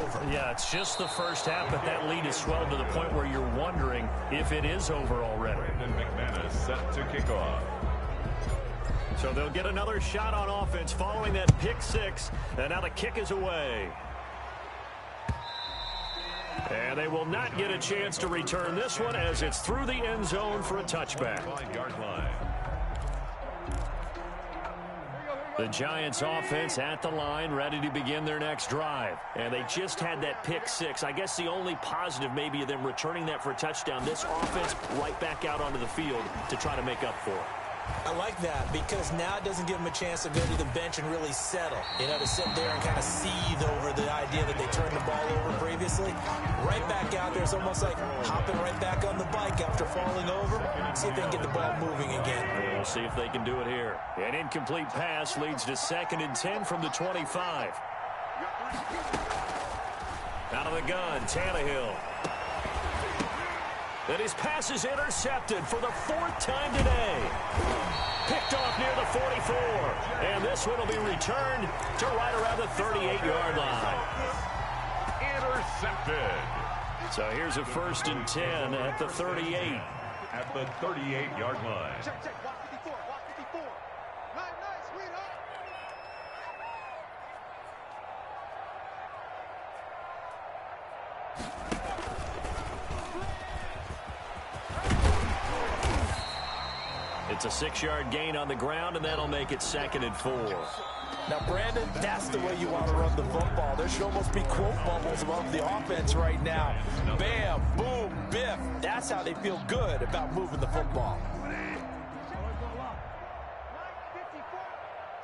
over. Yeah, it's just the first half, but that lead has swelled to the point where you're wondering if it is over already. Brandon McManus set to kick off. So they'll get another shot on offense following that pick six, and now the kick is away. And they will not get a chance to return this one as it's through the end zone for a touchback. 5-yard line. The Giants offense at the line, ready to begin their next drive. And they just had that pick six. I guess the only positive maybe of them returning that for a touchdown. This offense right back out onto the field to try to make up for it. I like that because now it doesn't give them a chance to go to the bench and really settle. You know, to sit there and kind of seethe over the idea that they turned the ball over previously. Right back out there, it's almost like hopping right back on the bike after falling over. See if they can get the ball moving again. We'll see if they can do it here. An incomplete pass leads to 2nd and 10 from the 25. Out of the gun, Tannehill. And his pass is intercepted for the 4th time today. Picked off near the 44. And this one will be returned to right around the 38-yard line. Intercepted. So here's a 1st and 10 at the 38. At the 38-yard line. Check, block 54, block 54. Nice, sweetheart. It's a 6-yard gain on the ground, and that'll make it 2nd and 4. Now, Brandon, that's the way you want to run the football. There should almost be quote bubbles above the offense right now. Bam, boom, biff. That's how they feel good about moving the football.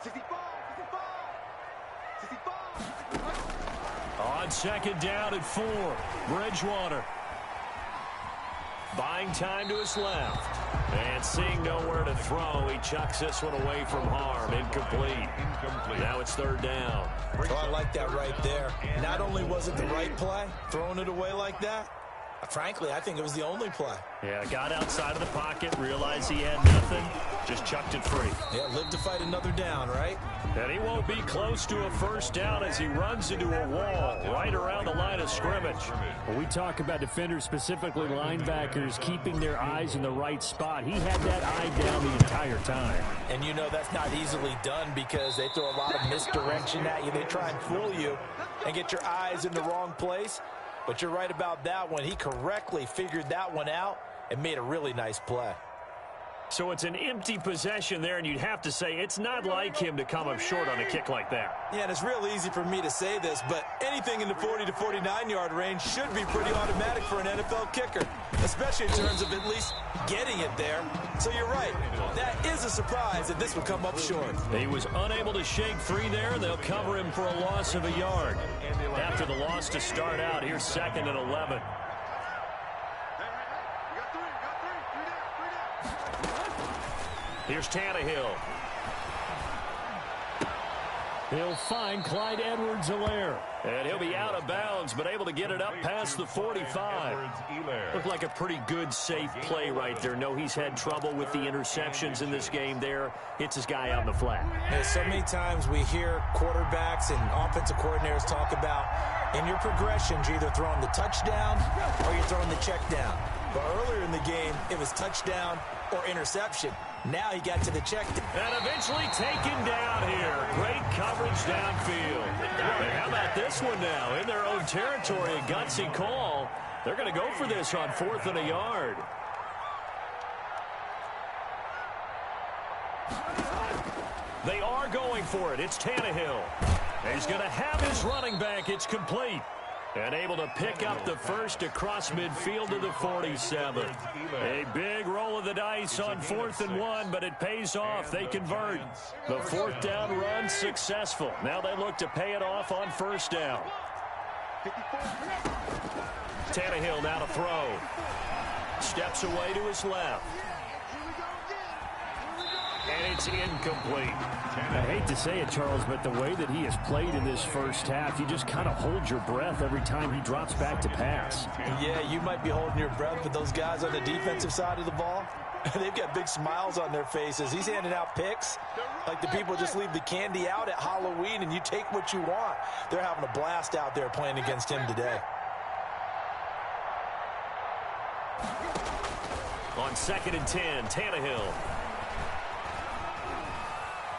65. On 2nd down and 4, Bridgewater. Buying time to his left. And seeing nowhere to throw, he chucks this one away from harm. Incomplete. Now it's 3rd down. Oh, I like that right there. Not only was it the right play, throwing it away like that, frankly, I think it was the only play. Yeah, got outside of the pocket, realized he had nothing, just chucked it free. Yeah, live to fight another down, right? And he won't be close to a 1st down as he runs into a wall right around the line of scrimmage. When we talk about defenders, specifically linebackers, keeping their eyes in the right spot, he had that eye down the entire time. And you know that's not easily done because they throw a lot of misdirection at you. They try and fool you and get your eyes in the wrong place. But you're right about that one. He correctly figured that one out and made a really nice play. So it's an empty possession there, and you'd have to say it's not like him to come up short on a kick like that. Yeah, and it's real easy for me to say this, but anything in the 40 to 49-yard range should be pretty automatic for an NFL kicker, especially in terms of at least getting it there. So you're right. That is a surprise that this would come up short. He was unable to shake free there. They'll cover him for a loss of a yard. After the loss to start out, here's 2nd and 11. Here's Tannehill. He'll find Clyde Edwards-Helaire. And he'll be out of bounds, but able to get it up past the 45. Looked like a pretty good, safe play right there. No, he's had trouble with the interceptions in this game there. Hits his guy out in the flat. Hey, so many times we hear quarterbacks and offensive coordinators talk about in your progressions, you're either throwing the touchdown or you're throwing the check down. But earlier in the game, it was touchdown or interception. Now he got to the check. And eventually taken down here. Great coverage downfield. And how about this one now? In their own territory, a gutsy call. They're going to go for this on 4th and a yard. They are going for it. It's Tannehill. And he's going to have his running back. It's complete. And able to pick up the first across midfield to the 47. A big roll of the dice on 4th and 1, but it pays off. They convert. The 4th down run successful. Now they look to pay it off on 1st down. Tannehill now to throw. Steps away to his left. And it's incomplete. I hate to say it, Charles, but the way that he has played in this first half, you just kind of hold your breath every time he drops back to pass. Yeah, you might be holding your breath, but those guys on the defensive side of the ball, They've got big smiles on their faces. He's handing out picks like the people just leave the candy out at Halloween and you take what you want. They're having a blast out there playing against him today. On 2nd and 10, Tannehill.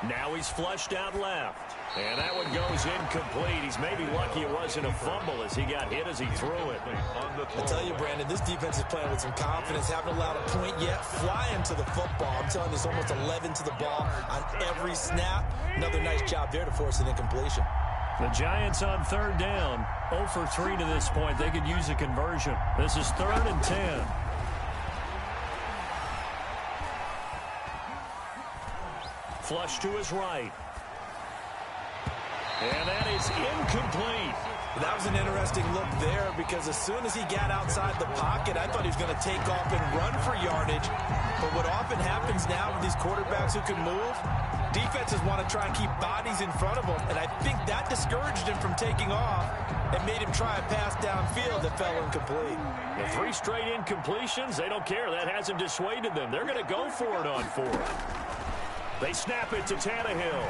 Now he's flushed out left. And that one goes incomplete. He's maybe lucky it wasn't a fumble as he got hit as he threw it. I tell you, Brandon, this defense is playing with some confidence. Haven't allowed a point yet. Flying to the football. I'm telling you, it's almost 11 to the ball on every snap. Another nice job there to force an incompletion. The Giants on 3rd down. 0 for 3 to this point. They could use a conversion. This is 3rd and 10. Flush to his right. And that is incomplete. That was an interesting look there because as soon as he got outside the pocket, I thought he was going to take off and run for yardage. But what often happens now with these quarterbacks who can move, defenses want to try and keep bodies in front of them. And I think that discouraged him from taking off and made him try a pass downfield that fell incomplete. The 3 straight incompletions, they don't care. That hasn't dissuaded them. They're going to go for it on 4th. They snap it to Tannehill.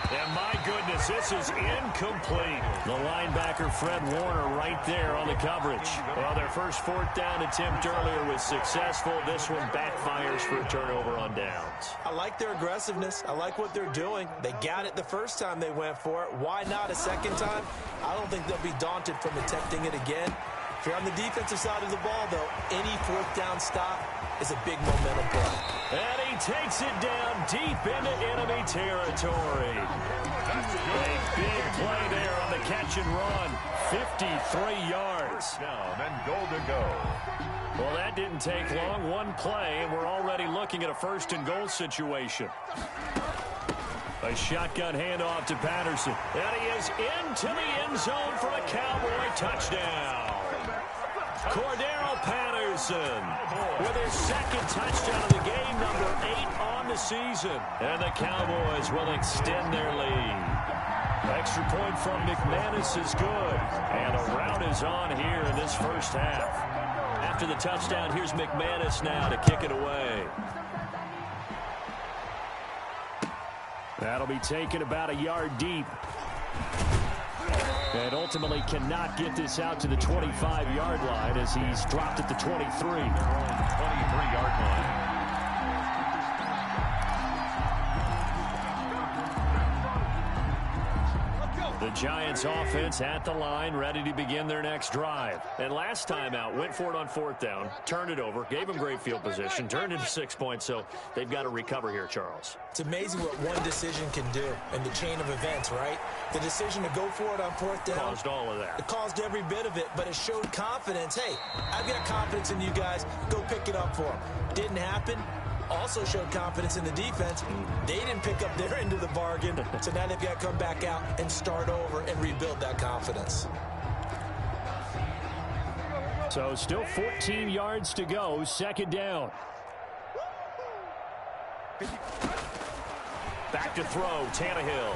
And my goodness, this is incomplete. The linebacker, Fred Warner, right there on the coverage. Well, their first 4th down attempt earlier was successful. This one backfires for a turnover on downs. I like their aggressiveness. I like what they're doing. They got it the first time they went for it. Why not a second time? I don't think they'll be daunted from attempting it again. If you're on the defensive side of the ball, though, any 4th down stop is a big momentum play. And he takes it down deep into enemy territory. A big play there on the catch and run. 53 yards. Down and goal to go. Well, that didn't take long. One play, and we're already looking at a 1st and goal situation. A shotgun handoff to Patterson. And he is into the end zone for a Cowboy touchdown. Cordero Patterson with his 2nd touchdown of the game, number 8 on the season. And the Cowboys will extend their lead. Extra point from McManus is good. And a rout is on here in this first half. After the touchdown, here's McManus now to kick it away. That'll be taken about a yard deep. And ultimately cannot get this out to the 25-yard line as he's dropped at the 23. 23-yard line. The Giants offense at the line, ready to begin their next drive. And last time out, went for it on 4th down, turned it over, gave them great field position, turned into 6 points, so they've got to recover here, Charles. It's amazing what one decision can do in the chain of events, right? The decision to go for it on 4th down caused all of that. It caused every bit of it, but it showed confidence. Hey, I've got confidence in you guys. Go pick it up for them. Didn't happen. Also showed confidence in the defense. They didn't pick up their end of the bargain, so now they've got to come back out and start over and rebuild that confidence. So still 14 yards to go, 2nd down. Back to throw, Tannehill.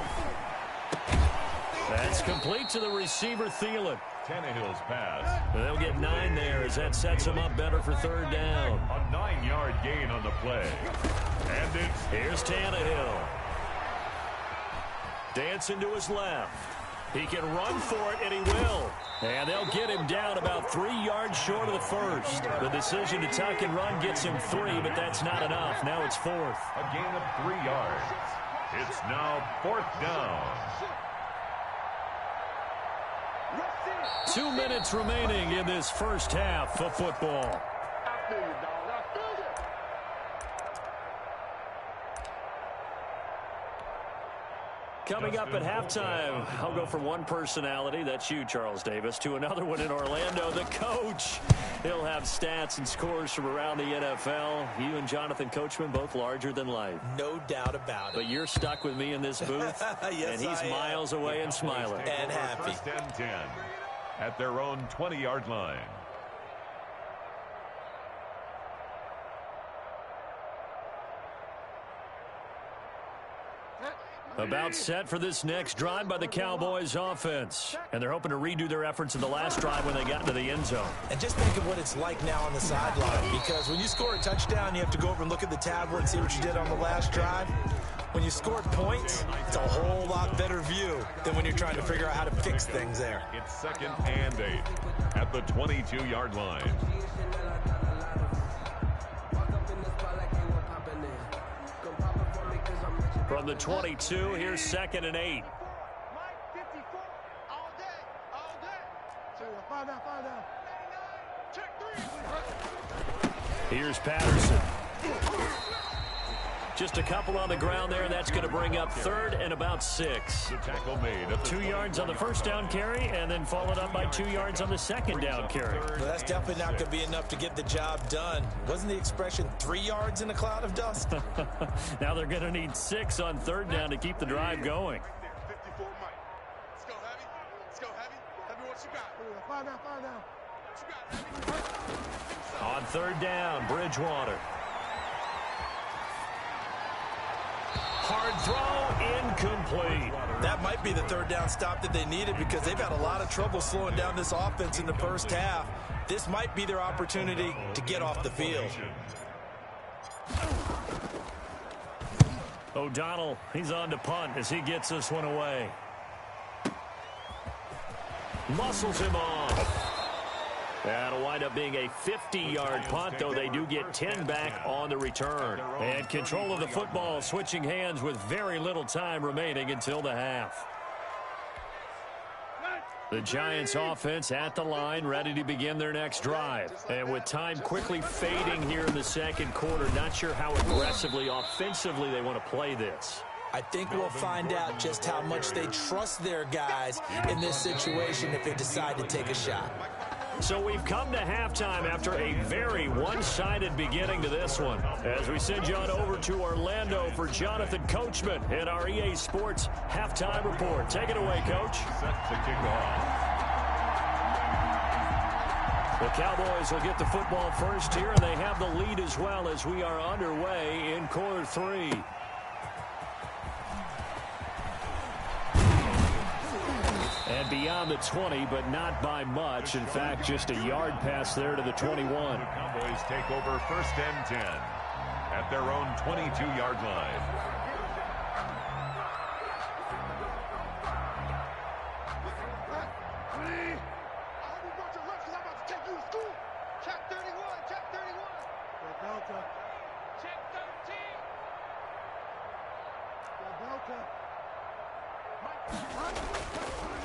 That's complete to the receiver, Thielen. Tannehill's pass. They'll get 9 there as that sets them up better for 3rd down. A 9-yard gain on the play. And Here's Tannehill. Dancing to his left. He can run for it, and he will. And they'll get him down about 3 yards short of the first. The decision to tuck and run gets him 3, but that's not enough. Now it's 4th. a gain of 3 yards. It's now 4th down. 2 minutes remaining in this first half of football. Coming up at halftime, I'll go from one personality, that's you, Charles Davis, to another one in Orlando, the coach. He'll have stats and scores from around the NFL. You and Jonathan Coachman, both larger than life. No doubt about it. But you're stuck with me in this booth, yes, and he's miles away and smiling. And happy. 1st and 10 at their own 20-yard line. About set for this next drive by the Cowboys offense. And they're hoping to redo their efforts in the last drive when they got into the end zone. And just think of what it's like now on the sideline, because when you score a touchdown, you have to go over and look at the tablet and see what you did on the last drive. When you scored points, it's a whole lot better view than when you're trying to figure out how to fix things there. It's 2nd and 8 at the 22-yard line. From the 22, here's 2nd and 8. Mike 54 all day, all day. So find out. Check 3. Here's Patterson. Just a couple on the ground there. That's going to bring up 3rd and about 6. The tackle made at the 2 yards on the first down carry, and then followed up by 2 yards on the second down carry. Well, that's definitely not going to be enough to get the job done. Wasn't the expression 3 yards in a cloud of dust? Now they're going to need 6 on 3rd down to keep the drive going. 54 Mike. Let's go, Heavy. Let's go, Heavy. Tell me what you got. Find out. What you got, Heavy? On 3rd down, Bridgewater. Hard throw, incomplete. That might be the 3rd down stop that they needed, because they've had a lot of trouble slowing down this offense in the first half. This might be their opportunity to get off the field. O'Donnell, he's on to punt as he gets this one away. Muscles him off. That'll wind up being a 50-yard punt, though they do get 10 back on the return. And control of the football switching hands with very little time remaining until the half. The Giants offense at the line, ready to begin their next drive. And with time quickly fading here in the second quarter, not sure how aggressively, offensively they want to play this. I think we'll find out just how much they trust their guys in this situation if they decide to take a shot. So we've come to halftime after a very one-sided beginning to this one. As we send you on over to Orlando for Jonathan Coachman in our EA Sports Halftime Report. Take it away, Coach. set to kick off. The Cowboys will get the football first here, and they have the lead as well as we are underway in quarter 3. And beyond the 20, but not by much. In fact, just a yard pass there to the 21. The Cowboys take over 1st and 10 at their own 22-yard line.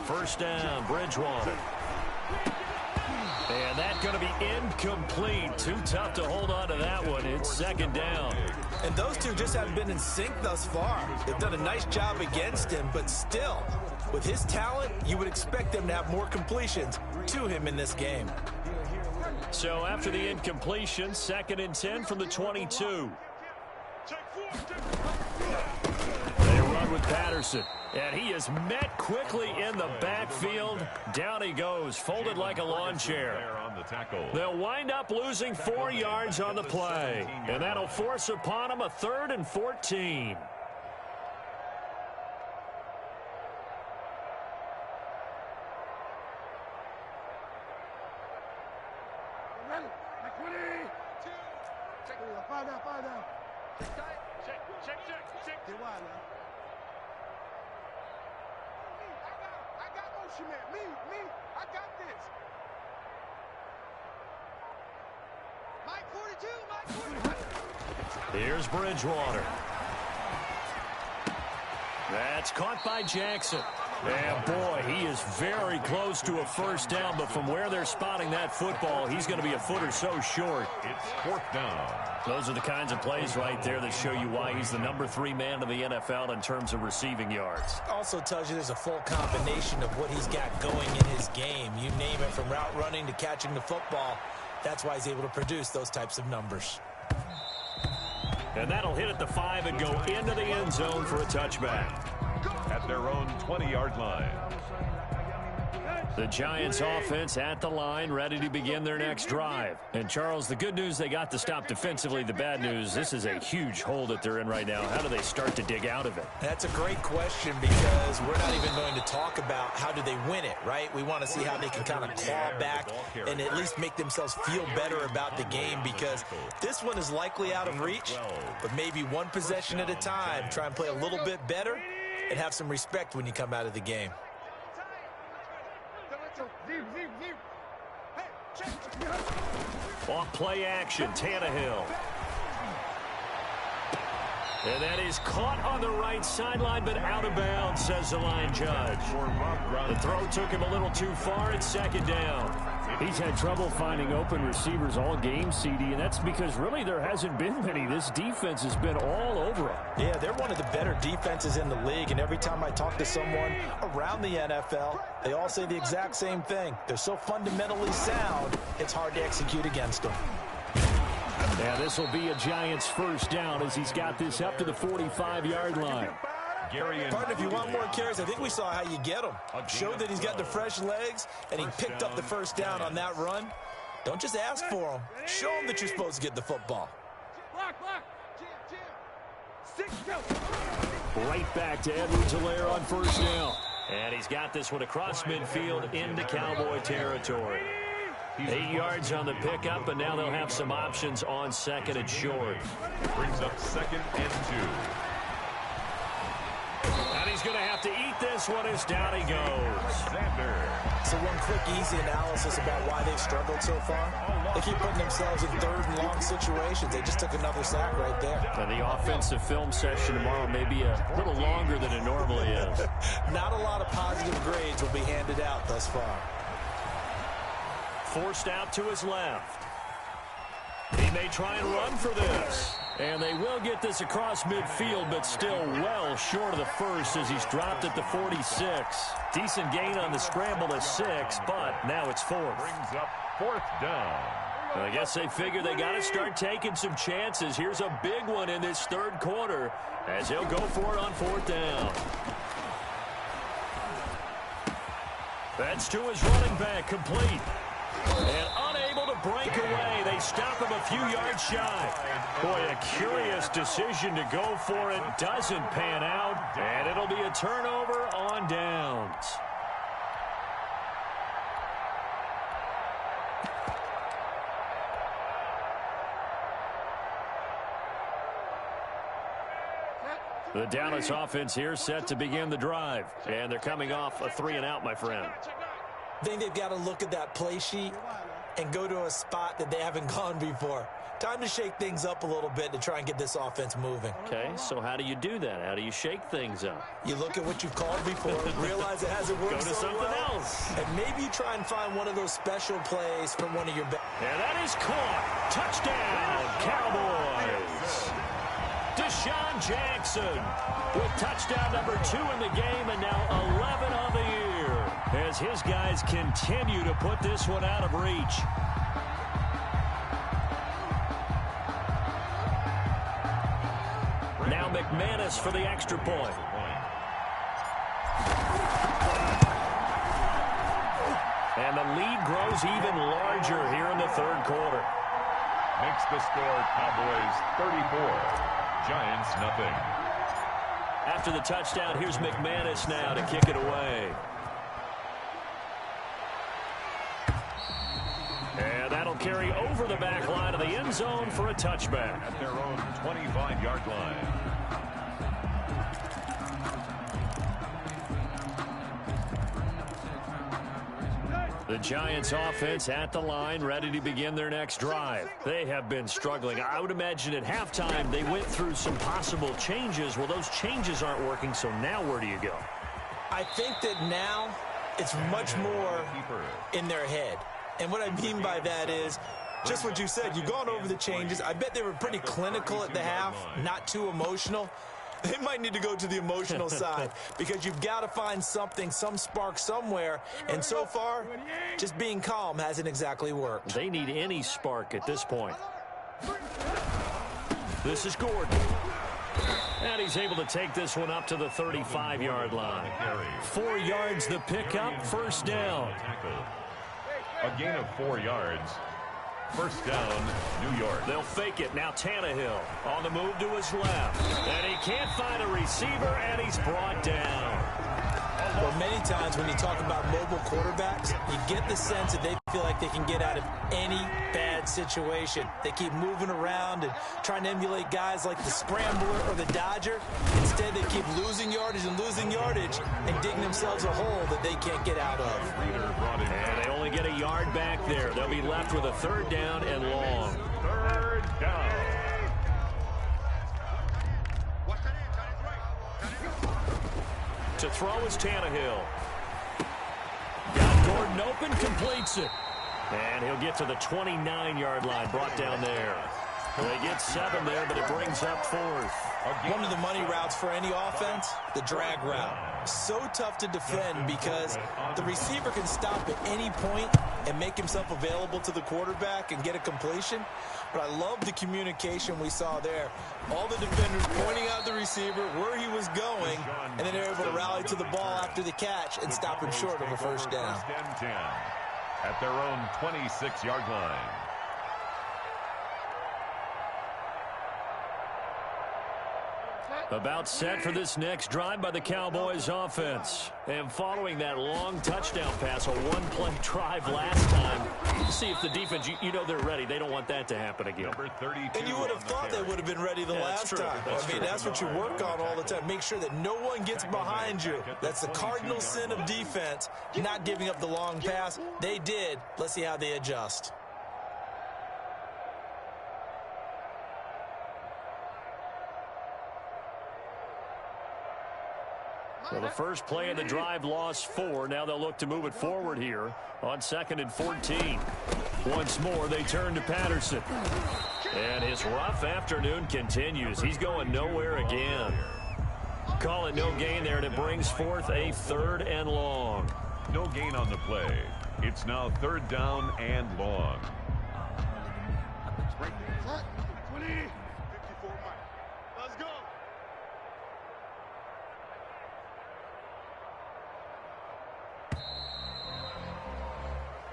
First down, Bridgewater. And that's going to be incomplete. Too tough to hold on to that one. It's 2nd down. And those two just haven't been in sync thus far. They've done a nice job against him, but still, with his talent, you would expect them to have more completions to him in this game. So after the incompletion, 2nd and 10 from the 22. They run with Patterson. And he is met quickly in the backfield. Down he goes, folded like a lawn chair. They'll wind up losing 4 yards on the play. And that'll force upon him a 3rd and 14. I got this. Mike 42, Mike 42. Here's Bridgewater. That's caught by Jackson. And boy, he is very close to a first down, but from where they're spotting that football, he's going to be a foot or so short. It's 4th down. Those are the kinds of plays right there that show you why he's the #3 man in the NFL in terms of receiving yards. Also tells you there's a full combination of what he's got going in his game. You name it, from route running to catching the football. That's why he's able to produce those types of numbers. And that'll hit at the 5 and go into the end zone for a touchback. At their own 20-yard line. The Giants offense at the line, ready to begin their next drive. And Charles, the good news, they got to stop defensively. The bad news, this is a huge hole that they're in right now. How do they start to dig out of it? That's a great question, because we're not even going to talk about how do they win it, right? We want to see how they can kind of claw back and at least make themselves feel better about the game, because this one is likely out of reach, but maybe one possession at a time. Try and play a little bit better and have some respect when you come out of the game. Off play action, Tannehill. And that is caught on the right sideline, but out of bounds, says the line judge. The throw took him a little too far. It's second down. He's had trouble finding open receivers all game, CD, and that's because really there hasn't been many. This defense has been all over him. Yeah, they're one of the better defenses in the league, and every time I talk to someone around the NFL, they all say the exact same thing. They're so fundamentally sound, it's hard to execute against them. Yeah, this will be a Giants first down as he's got this up to the 45-yard line. Partner, if you want more carries, I think we saw how you get him. Showed that he's got the fresh legs, and he picked up the first down on that run. Don't just ask for him. Show him that you're supposed to get the football. Right back to Edwards-Helaire on first down. And he's got this one across midfield into Cowboy territory. 8 yards on the pickup, and now they'll have some options on second and short. Brings up 2nd and 2. And he's going to have to eat this one as down he goes. So one quick, easy analysis about why they've struggled so far. They keep putting themselves in third and long situations. They just took another sack right there. And the offensive film session tomorrow may be a little longer than it normally is. Not a lot of positive grades will be handed out thus far. Forced out to his left. He may try and run for this. And they will get this across midfield, but still well short of the first as he's dropped at the 46. Decent gain on the scramble of 6, but now it's 4th. Brings up 4th down. I guess they figure they got to start taking some chances. Here's a big one in this third quarter as he'll go for it on 4th down. That's to his running back, complete. And unable to break away. They stop him a few yards shy. Boy, a curious decision to go for it. Doesn't pan out. And it'll be a turnover on downs. The Dallas offense here set to begin the drive. And they're coming off a 3-and-out, my friend. I think they've got to look at that play sheet and go to a spot that they haven't gone before. Time to shake things up a little bit to try and get this offense moving. Okay, so how do you do that? How do you shake things up? You look at what you've called before, realize it hasn't worked Go to so something well, else. and maybe you try and find one of those special plays from one of your best. And that is caught. Touchdown, Cowboys. Deshaun Jackson with touchdown number 2 in the game, and now 11 on the year as his guys continue to put this one out of reach. Now McManus for the extra point. And the lead grows even larger here in the third quarter. Makes the score Cowboys 34. Giants nothing. After the touchdown, here's McManus now to kick it away. And that'll carry over the back line of the end zone for a touchback. At their own 25-yard line. The Giants offense at the line, ready to begin their next drive. They have been struggling. I would imagine at halftime they went through some possible changes. Well, those changes aren't working, so now where do you go? I think that now it's much more in their head. And what I mean by that is just what you said. You've gone over the changes. I bet they were pretty clinical at the half, not too emotional. They might need to go to the emotional side because you've got to find something, some spark somewhere. And so far, just being calm hasn't exactly worked. They need any spark at this point. This is Gordon. And he's able to take this one up to the 35-yard line. 4 yards the pickup, first down. A gain of 4 yards. First down, New York. They'll fake it. Now Tannehill on the move to his left. And he can't find a receiver, and he's brought down. Well, many times when you talk about mobile quarterbacks, you get the sense that they feel like they can get out of any bad situation. They keep moving around and trying to emulate guys like the Scrambler or the Dodger. Instead, they keep losing yardage and digging themselves a hole that they can't get out of. And they only get a yard back there. They'll be left with a third down and long. Third down. To throw is Tannehill. Got Gordon open, completes it. And he'll get to the 29-yard line, brought down there. They get 7 there, but it brings up 4th. One of the money routes for any offense, the drag route. So tough to defend because the receiver can stop at any point and make himself available to the quarterback and get a completion. But I love the communication we saw there. All the defenders pointing out the receiver, where he was going, and then they're able to rally to the ball after the catch and stop him short of a first down. First and 10 at their own 26-yard line. About set for this next drive by the Cowboys offense. And following that long touchdown pass, a one-play drive last time. See if the defense, you know they're ready. They don't want that to happen again. Number 32. And you would have thought they would have been ready the last time. That's what you work on all the time. Make sure that no one gets behind you. That's the cardinal sin of defense, not giving up the long pass. They did. Let's see how they adjust. So the first play of the drive lost 4. Now they'll look to move it forward here on 2nd and 14. Once more, they turn to Patterson. And his rough afternoon continues. He's going nowhere again. Call it no gain there, and it brings forth a 3rd and long. No gain on the play. It's now 3rd down and long. 54 Mike. Let's go.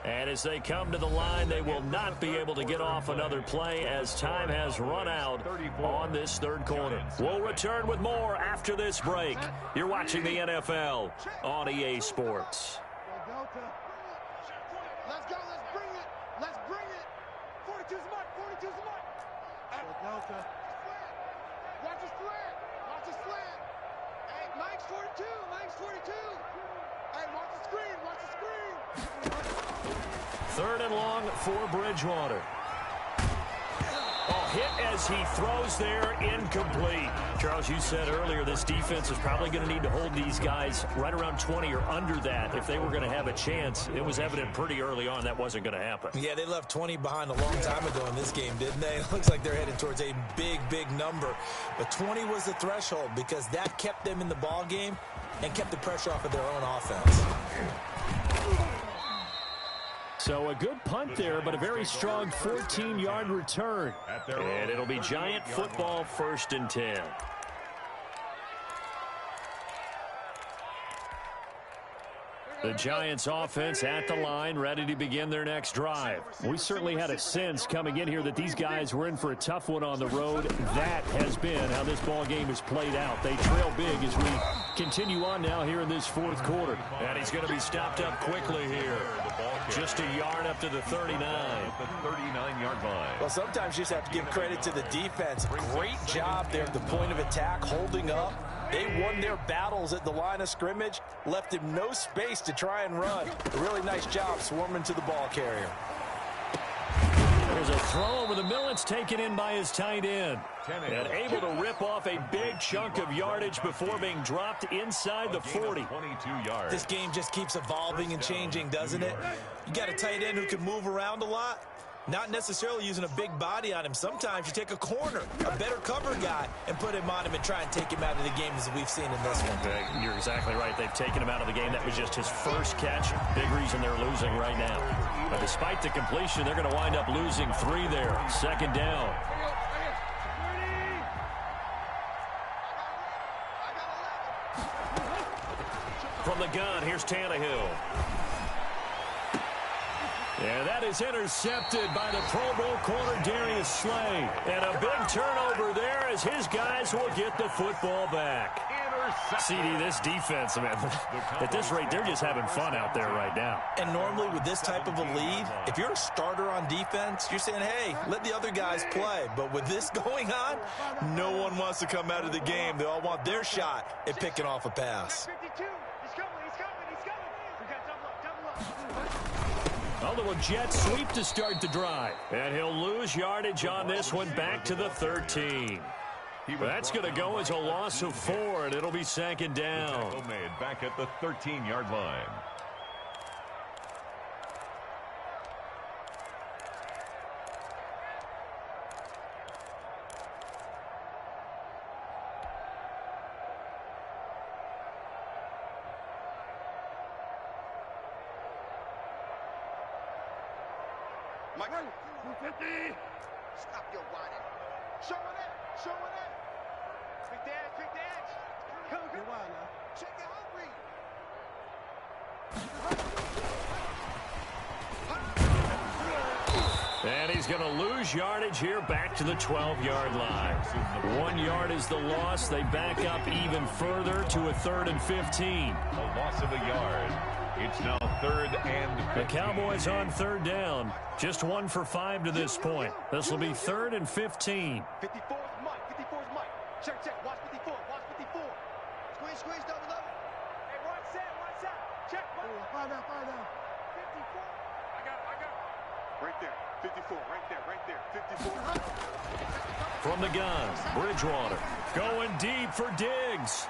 And as they come to the line, they will not be able to get off another play as time has run out on this 3rd quarter. We'll return with more after this break. You're watching the NFL on EA Sports. Let's go. Let's bring it. Let's bring it. 42's mark. 42's mark. Delta. Watch the slant. Watch the slant. Hey, Mike's 42. Mike's 42. Hey, watch the screen. Watch the screen. 3rd and long for Bridgewater. Oh, hit as he throws there, incomplete. Charles, you said earlier this defense is probably going to need to hold these guys right around 20 or under that if they were going to have a chance. It was evident pretty early on that wasn't going to happen. Yeah, they left 20 behind a long time ago in this game, didn't they? It looks like they're heading towards a big, big number. But 20 was the threshold because that kept them in the ball game and kept the pressure off of their own offense. So a good punt there, but a very strong 14-yard return. And it'll be Giant football, 1st and 10. The Giants offense at the line, ready to begin their next drive. We certainly had a sense coming in here that these guys were in for a tough one on the road. That has been how this ball game has played out. They trail big as we continue on now here in this 4th quarter. And he's going to be stopped up quickly here. Just a yard up to the 39. The 39-yard line. Well, sometimes you just have to give credit to the defense. Great job there at the point of attack, holding up. They won their battles at the line of scrimmage, left him no space to try and run. A really nice job swarming to the ball carrier. There's a throw over the middle. It's taken in by his tight end. And able to rip off a big chunk of yardage before being dropped inside the 40. 22 yards. This game just keeps evolving and changing, doesn't it? You got a tight end who can move around a lot. Not necessarily using a big body on him. Sometimes you take a corner, a better cover guy, and put him on him and try and take him out of the game as we've seen in this one. You're exactly right. They've taken him out of the game. That was just his first catch. Big reason they're losing right now. But despite the completion, they're going to wind up losing 3 there. 2nd down. gun. Here's Tannehill. And that is intercepted by the Pro Bowl corner, Darius Slay. And a big turnover there as his guys will get the football back. CD, this defense, man, at this rate, they're just having fun out there right now. And normally with this type of a lead, if you're a starter on defense, you're saying, hey, let the other guys play. But with this going on, no one wants to come out of the game. They all want their shot at picking off a pass. A little jet sweep to start the drive. And he'll lose yardage on this one back to the 13. That's going to go as a loss of 4, and it'll be second down. Made back at the 13-yard line. Mike, 250. Stop your whining. Show it in. Show it in. Big dance, big dance. Come on, come on now. Check it out, Reed. And he's going to lose yardage here back to the 12-yard line. 1 yard is the loss. They back up even further to a 3rd and 15. A loss of a yard. It's now 3rd and 15. The Cowboys on 3rd down. Just 1 for 5 to this point. This will be 3rd and 15. 54 is Mike. 54 is Mike. Check, check. Watch 54. Watch 54. Squeeze, squeeze, double up. Hey, one set. Check. Find out. 54. I got it. Right there. 54. Right there. 54. From the gun, Bridgewater going deep for Diggs.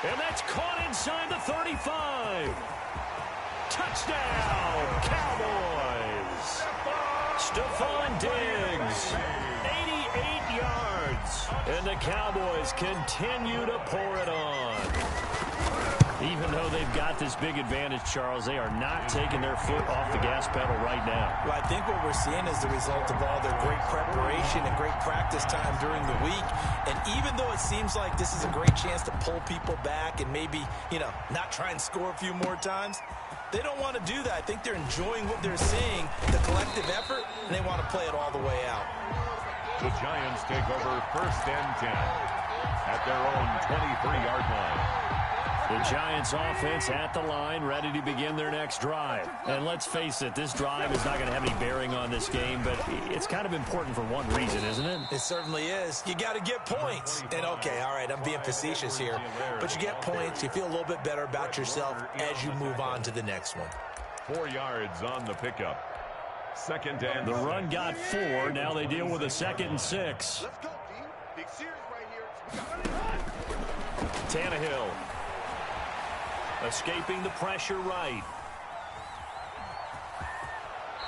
And that's caught inside the 35. Touchdown, Cowboys. Stephon Diggs, 88 yards. And the Cowboys continue to pour it on. Even though they've got this big advantage, Charles, they are not taking their foot off the gas pedal right now. Well, I think what we're seeing is the result of all their great preparation and great practice time during the week. And even though it seems like this is a great chance to pull people back and maybe, not try and score a few more times, they don't want to do that. I think they're enjoying what they're seeing, the collective effort, and they want to play it all the way out. The Giants take over 1st and 10 at their own 23-yard line. The Giants offense at the line, ready to begin their next drive. And let's face it, this drive is not going to have any bearing on this game, but it's kind of important for one reason, isn't it? It certainly is. You got to get points. And okay, all right, I'm being facetious here, but you get points, you feel a little bit better about yourself as you move on to the next one. 4 yards on the pickup. 2nd and the run got 4. Now they deal with a 2nd and 6. Let's go, D. Big series right here. Tannehill escaping the pressure right.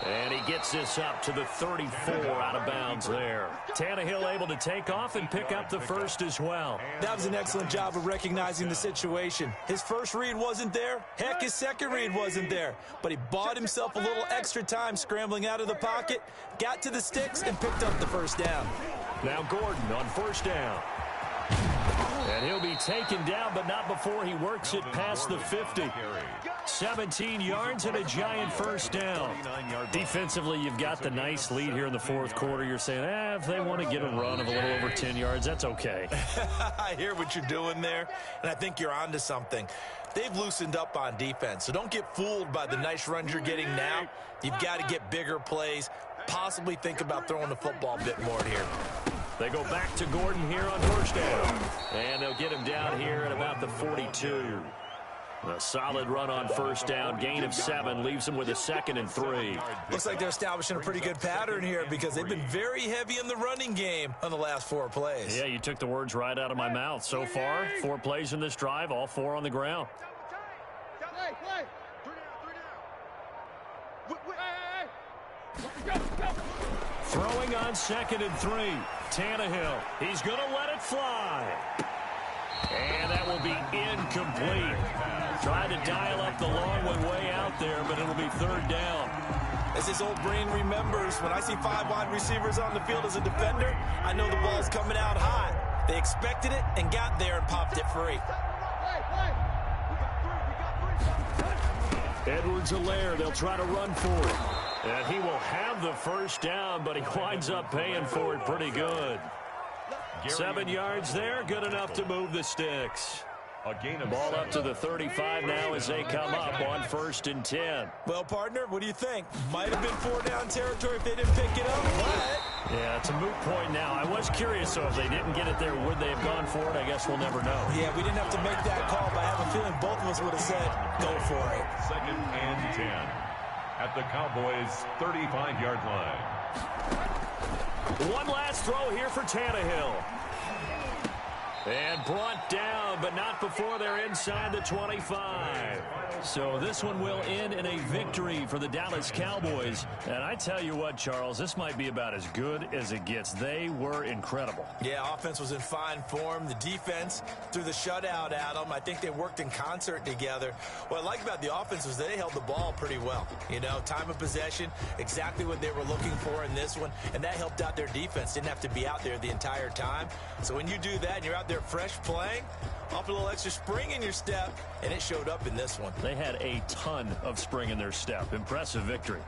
And he gets this up to the 34 out of bounds there. Tannehill able to take off and pick up the first as well. That was an excellent job of recognizing the situation. His first read wasn't there. Heck, his second read wasn't there. But he bought himself a little extra time scrambling out of the pocket, got to the sticks, and picked up the first down. Now Gordon on 1st down. And he'll be taken down, but not before he works it past the 50. 17 yards and a Giant first down. Defensively, you've got the nice lead here in the 4th quarter. You're saying, if they want to get a run of a little over 10 yards, that's okay. I hear what you're doing there, and I think you're onto something. They've loosened up on defense, so don't get fooled by the nice runs you're getting now. You've got to get bigger plays, possibly think about throwing the football a bit more here. They go back to Gordon here on 1st down. And they'll get him down here at about the 42. A solid run on 1st down. Gain of 7 leaves him with a 2nd and 3. Looks like they're establishing a pretty good pattern here because they've been very heavy in the running game on the last 4 plays. Yeah, you took the words right out of my mouth. So far, 4 plays in this drive, all 4 on the ground. Play. 3 down. Go. Throwing on 2nd and 3. Tannehill, he's going to let it fly. And that will be incomplete. Trying to dial up the long one way out there, but it'll be 3rd down. As his old brain remembers, when I see 5 wide receivers on the field as a defender, I know the ball's coming out hot. They expected it and got there and popped it free. Edwards-Helaire, they'll try to run for it. And he will have the first down, but he winds up paying for it pretty good. 7 yards there, good enough to move the sticks. Ball up to the 35 now as they come up on 1st and 10. Well, partner, what do you think? Might have been 4-down territory if they didn't pick it up, but... Yeah, it's a moot point now. I was curious, so if they didn't get it there, would they have gone for it? I guess we'll never know. Yeah, we didn't have to make that call, but I have a feeling both of us would have said, go for it. 2nd and 10 at the Cowboys' 35-yard line. One last throw here for Tannehill. And brought down, but not before they're inside the 25. So this one will end in a victory for the Dallas Cowboys. And I tell you what, Charles, this might be about as good as it gets. They were incredible. Yeah, offense was in fine form. The defense threw the shutout at them. I think they worked in concert together. What I like about the offense was they held the ball pretty well. You know, time of possession, exactly what they were looking for in this one. And that helped out their defense. Didn't have to be out there the entire time. So when you do that and you're out there fresh playing, off a little extra spring in your step, and it showed up in this one. They had a ton of spring in their step. Impressive victory.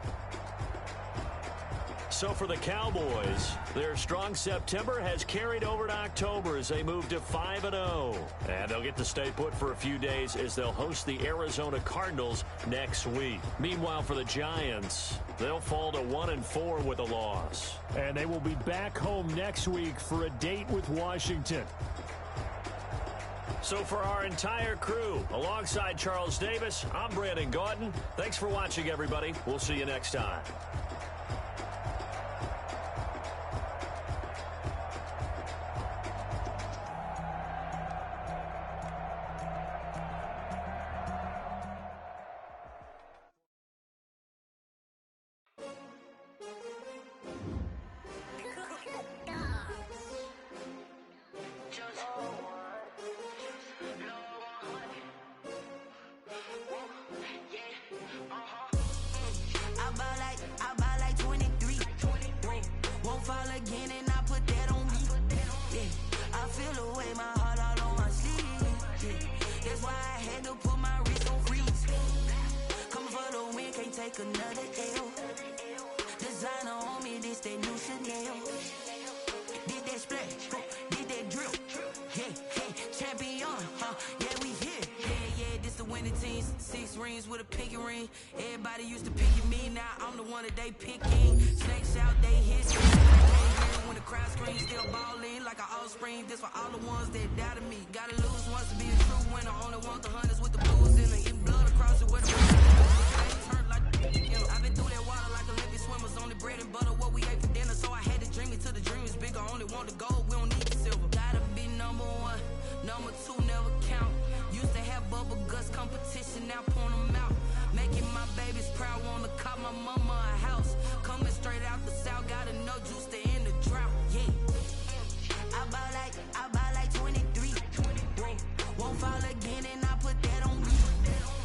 So for the Cowboys, their strong September has carried over to October as they move to 5-0. And they'll get to stay put for a few days as they'll host the Arizona Cardinals next week. Meanwhile, for the Giants, they'll fall to 1-4 with a loss. And they will be back home next week for a date with Washington. So for our entire crew, alongside Charles Davis, I'm Brandon Gaudin. Thanks for watching, everybody. We'll see you next time. Another L. Designer on me, this that new Chanel. Did that splash, did that drill. Yeah, champion, yeah, we here. Yeah, this the winning team. 6 rings with a pinky ring. Everybody used to pick me, now I'm the one that they picking. Snakes out, they hit. When the crowd screams, still ballin' like an offspring. This for all the ones that doubted me. Gotta lose once to be a true winner. Only want the hunters with the blues in it. Eating blood across it with the I've been through that water like Olympic swimmers. Only bread and butter, what we ate for dinner. So I had to dream it till the dream is bigger. Only want the gold, we don't need the silver. Gotta be number 1, number 2 never count. Used to have bubble guts competition, now point them out. Making my babies proud, wanna cop my mama a house. Coming straight out the south, gotta know juice to end the drought. Yeah, I buy like 23. Won't fall again and I put that on me.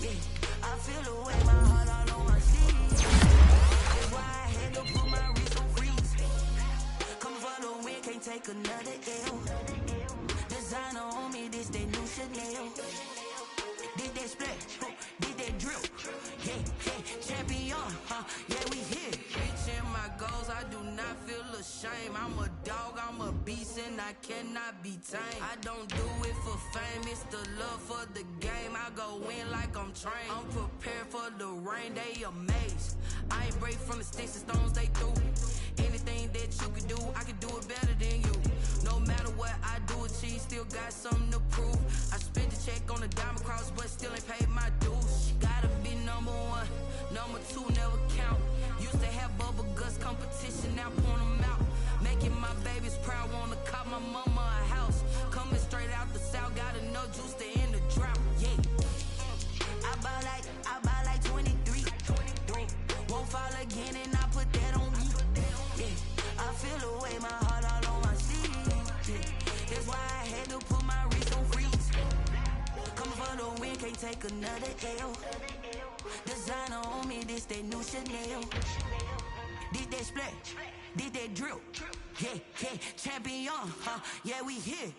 Yeah, I feel the way my heart all on my sleeve. That's why I had to put my wrist on freeze. Come for the win, can't take another L. Designer on me, this that new Chanel. Did that splash, did that drill. Yeah, champion, yeah, we here. Reaching my goals, I do not feel ashamed. I'm a dog, I'm a beast, and I cannot be tamed. I don't do it for fame, it's the love for the game. I go in like I'm trained. I'm prepared for the rain, they amazed. I ain't break from the sticks and stones they threw. Anything that you could do, I could do it better than you. No matter what I do, achieve, still got something to prove. I spent the check on the diamond cross, but still ain't paid my dues. Gotta be number 1, number 2 never count. Used to have bubble guts competition, now point them out. Making my babies proud, wanna cop my mama a house. Coming straight out the south, gotta know juice to end the drought. Yeah, I buy like 23. Won't fall again and I put that on me. Yeah, I feel the way my heart all on my sleeve. Yeah, that's why I had to put my wrist on freeze. Coming for the win, can't take another L. Designer on me, this that new Chanel. Did that splash, did that drill. Yeah, champion, yeah, we here.